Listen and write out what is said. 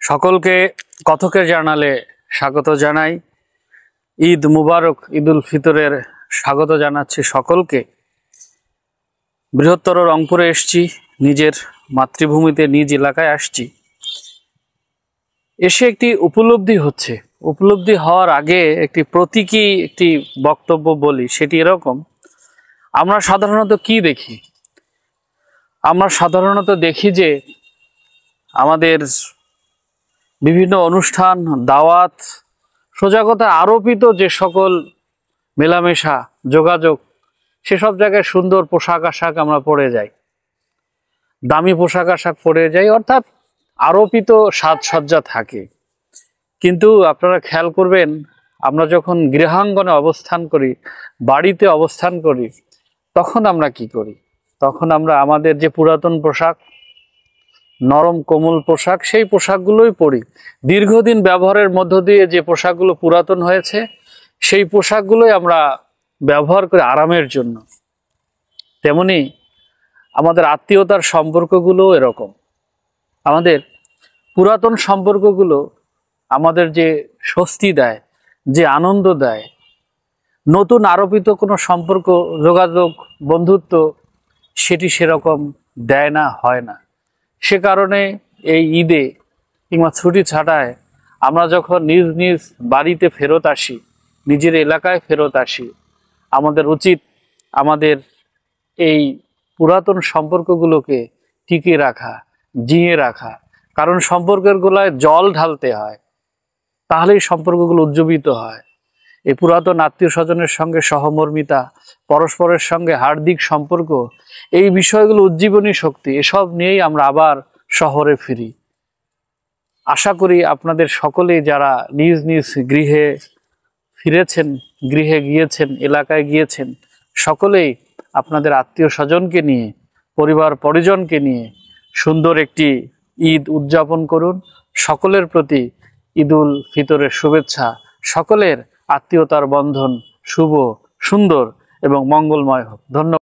সকলকে কথকের জার্নালে স্বাগত জানাই। ঈদ মুবারক, ঈদুল ফিতরের স্বাগত জানাচ্ছি সকলকে। বৃহত্তর রংপুরে এসছি, নিজের মাতৃভূমিতে নিজ এলাকায় আসছি। এসে একটি উপলব্ধি হওয়ার আগে একটি প্রতীকী একটি বক্তব্য বলি। সেটি এরকম, আমরা সাধারণত কি দেখি? আমরা সাধারণত দেখি যে আমাদের বিভিন্ন অনুষ্ঠান, দাওয়াত, সোজা কথা আরোপিত যে সকল মেলামেশা, যোগাযোগ, সেসব জায়গায় সুন্দর পোশাক আশাক আমরা পরে যাই, দামি পোশাক আশাক পরে যাই, অর্থাৎ আরোপিত সাজসজ্জা থাকে। কিন্তু আপনারা খেয়াল করবেন, আমরা যখন গৃহাঙ্গনে অবস্থান করি, বাড়িতে অবস্থান করি, তখন আমরা কি করি? তখন আমরা আমাদের যে পুরাতন পোশাক, নরম কোমল পোশাক, সেই পোশাকগুলোই পরি। দীর্ঘদিন ব্যবহারের মধ্য দিয়ে যে পোশাকগুলো পুরাতন হয়েছে, সেই পোশাকগুলোই আমরা ব্যবহার করি আরামের জন্য। তেমনি আমাদের আত্মীয়তার সম্পর্কগুলো এরকম। আমাদের পুরাতন সম্পর্কগুলো আমাদের যে স্বস্তি দেয়, যে আনন্দ দেয়, নতুন আরোপিত কোনো সম্পর্ক, যোগাযোগ, বন্ধুত্ব সেটি সেরকম দেয় না, হয় না। সে কারণে এই ঈদে কিংবা ছুটি ছাটায় আমরা যখন নিজ নিজ বাড়িতে ফেরত আসি, নিজের এলাকায় ফেরত আসি, আমাদের উচিত আমাদের এই পুরাতন সম্পর্কগুলোকে টিকিয়ে রাখা, জিইয়ে রাখা। কারণ সম্পর্কের গোলায় জল ঢালতে হয়, তাহলেই সম্পর্কগুলো উজ্জীবিত হয়। এই পুরাতন আত্মীয় স্বজনের সঙ্গে সহমর্মিতা, পরস্পরের সঙ্গে হার্দিক সম্পর্ক, এই বিষয়গুলো উজ্জীবনী শক্তি, এসব নিয়েই আমরা আবার শহরে ফিরি। আশা করি আপনাদের সকলেই যারা নিজ নিজ গৃহে ফিরেছেন, গৃহে গিয়েছেন, এলাকায় গিয়েছেন, সকলেই আপনাদের আত্মীয় স্বজনকে নিয়ে, পরিবার পরিজনকে নিয়ে সুন্দর একটি ঈদ উদযাপন করুন। সকলের প্রতি ঈদুল ফিতরের শুভেচ্ছা। সকলের আত্মীয়তার বন্ধন শুভ, সুন্দর এবং মঙ্গলময় হোক। ধন্যবাদ।